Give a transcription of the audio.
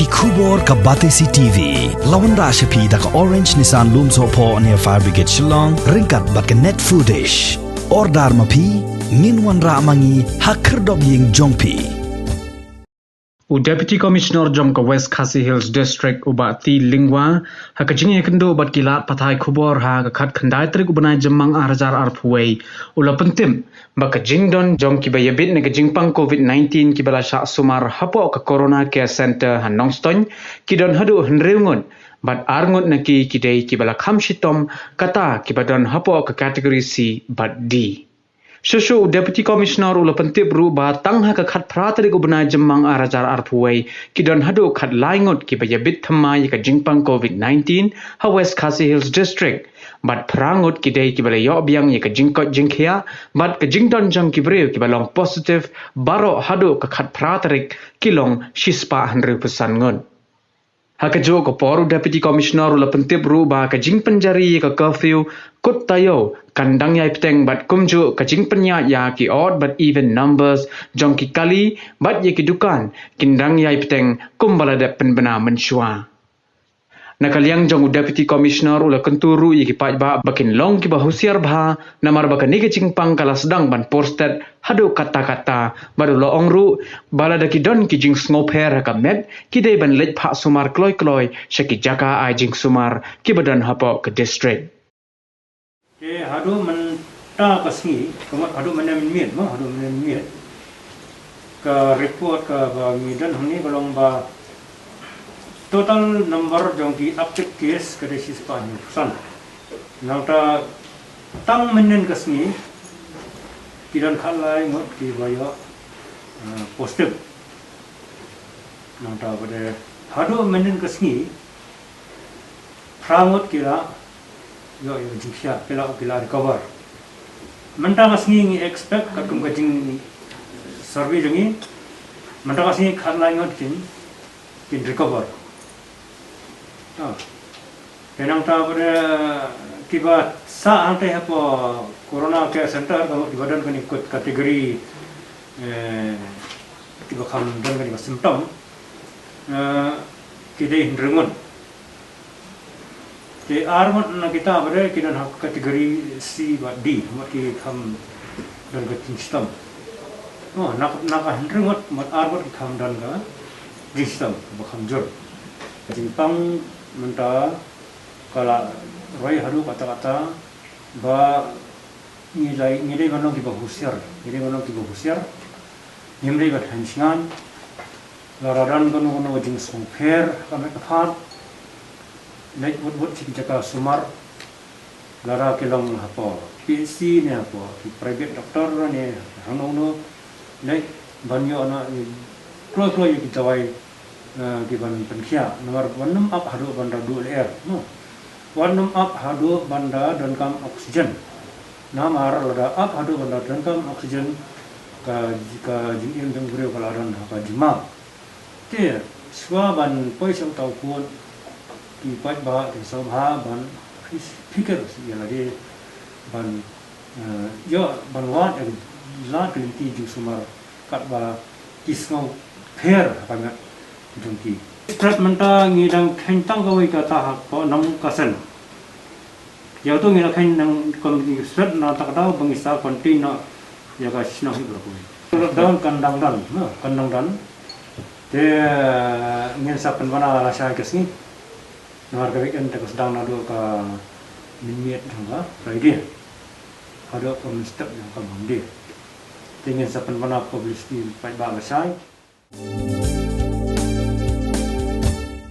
Kubor ka Batesi TV. Lawan ra shapi da ka Orange Nissan Loom Sopo near Fire Brigade Shillong. Ringkat bat ka net foodish. Ordar mapi. Minwan ra mangi hakerdog ying jongpi. Deputy Commissioner Jom ka West Khasi Hills District uba ti lingwa hakajing kendo bat kilat pathai khubor ha ka khat khandai trik ubanai jamang arjar arphuai ula pentim baka jingdon jom ki bayabit ne ka jingpang COVID-19 ki bala Shah Sumar hapo ka Corona Care Center han Nongstoiñ kidon hadu henreungon bat arngot na ki kidai ki bala Kham shitom kata ki badon hapo ka kategori C bat D. Shushu Deputy Commissioner ula pentip ru ba tangha ka khat pratari ko bana jamang arajar arphuai kidon hadu khat laingot ki bayabit thamai ka jingpang COVID-19 ha West Khasi Hills District bat prangot ki dei ki bala yo biang ye ka jingkot jingkhia bat ka jingdon jang ki breu ki balong positive baro hadu ka khat pratarik kilong shispa 100% ngon. Hakajo ko poru Deputy Commissioner ula pentip ru ba ka jing penjari ka curfew kut tayo kandang yai peteng bat kumju ka jing penya ya ki odd but even numbers jong ki kali bat ye ki dukan kindang yai peteng kumbala de penbena menshua. Nakaliang jong Deputy Commissioner ula kenturu ye ki Paidbah bakin long ki ba Husiar bha namar baka nige jingpang kala sedang ban posted hadu kata-kata baru lo ongru bala da ki don ki jing sngoper ka met ki dei ban lej pha Sumar kloi shaki jaka ai jing Sumar ki badan hapo ke district. Hadu man ta kasni kamat hadu man miet ma hadu man miet ka report ka ba midan huni balong ba total number jong ki active case ka desis pa ni san nang ta tang menen kasni kidan khalai ngot ki bayo positive nang ta bade hadu menen kasni prangot kira yo jiksha kila recover menta kasni ngi expect ka kum ka jing survey jangi menta kasni khalai ngot kin recover Penang ta pada Kiba sa ante hapo Corona Care Center kalau di badan kan ikut kategori Kiba Kham dan kan ikut simptom kita henrengon di armut na kita pada kita nak kategori C bat D mat ki Kham dan kan simptom nak henrengon mat armut Kham dan kan simptom Kham jor jimpang menta kala roi hadu kata-kata ba ngilai manong ki Husiar nimrei bat hansngan laradan kono jing songper kami kaphat naik but sing jaka Sumar lara kelong hapo PC ne hapo ki private doctor ne hanono naik banyo ana klo ki tawai di ban penkhia nomor 16 up hadu banda 2 air no 16 up hadu banda dan kam oksigen namar lada up hadu banda dan kam oksigen ka jika jin deng gure kalaran apa jima te swa ban poi sang tau kuon ki Paidbah di sabha ban fikir ya lagi ban yo ban wat en la ti ju Sumar kat ba kisngau pher banget jungki treatmenta ngidang khentang kawai kata ko nam kasen ya tu ngira khen nang komiti strat na takda bangisa kontina ya ka sino hi bro dalam kandang dan te ngin sa penwana rasa kesni nomor kawik en tak sedang nado ka minit hanga friday ada step yang ka mandi tingin sa penwana publicity Paidbah rasai